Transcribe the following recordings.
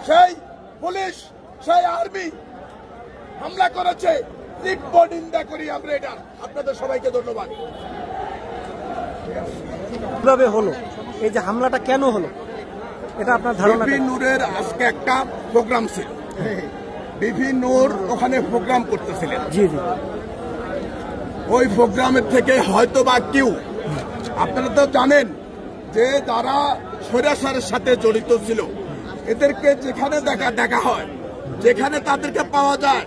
সেই পুলিশ, সেই আর্মি হামলা করেছে। তীব্র নিন্দা করি আমরা এটা। আপনাদের সবাইকে ধন্যবাদ। কিভাবে হলো এই যে হামলাটা, কেন হলো এটা আপনার ধারণা? বিপি নূরের আজকে একটা প্রোগ্রাম ছিল, বিপি নূর ওখানে প্রোগ্রাম করতেছিলেন। জি জি। ওই প্রোগ্রামের থেকে হয়তো বা কেউ, আপনারা তো জানেন যে যারা স্বৈরাচারের সাথে জড়িত ছিল এদেরকে যেখানে দেখা হয়, যেখানে তাদেরকে পাওয়া যায়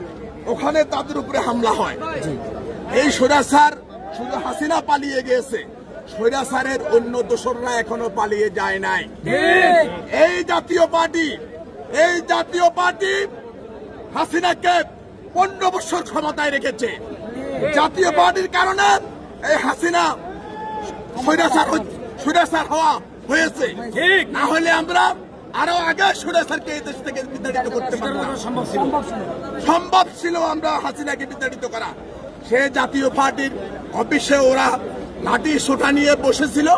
ওখানে তাদের উপরে হামলা হয়। এই স্বৈরাচার শুধু হাসিনা পালিয়ে গিয়েছে, স্বৈরাচারের অন্য দোসররা এখনো পালিয়ে যায় নাই। এই জাতীয় পার্টি হাসিনাকে 15 বছর ক্ষমতায় রেখেছে। জাতীয় পার্টির কারণে এই হাসিনা স্বৈরাচার হওয়া হয়েছে। না হলে আমরা আরো আগে স্বৈরাচারকে এই দেশ থেকে বিতাড়িত করতে পারতাম। সম্ভব ছিল আমরা হাসিনাকে বিতাড়িত করা। সে জাতীয় পার্টির অফিসে ওরা লাঠি সোটা নিয়ে বসেছিল।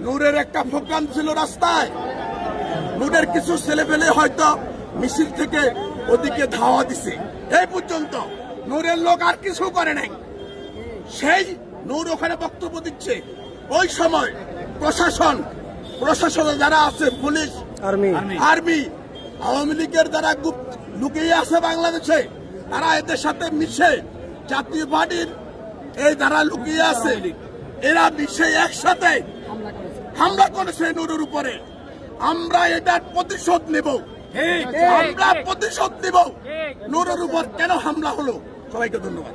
নূরের একটা প্রোগ্রাম ছিল রাস্তায়, নূরের কিছু ছেলেপেলে হয়তো মিছিল থেকে ওদিকে ধাওয়া দিছে। এই পর্যন্ত নূরের লোক আর কিছু করে নাই। সেই নূর ওখানে বক্তব্য দিচ্ছে, ওই সময় প্রশাসনে যারা আছে, পুলিশ, আর্মি, আওয়ামী লীগের যারা লুকিয়ে আছে বাংলাদেশে, তারা এদের সাথে মিশে জাতীয় পার্টির এই যারা লুকিয়ে আছে এরা মিশে একসাথে হামলা করেছে নূরের উপরে। আমরা এটার প্রতিশোধ নেব, নূরের উপর কেন হামলা হলো। সবাইকে ধন্যবাদ।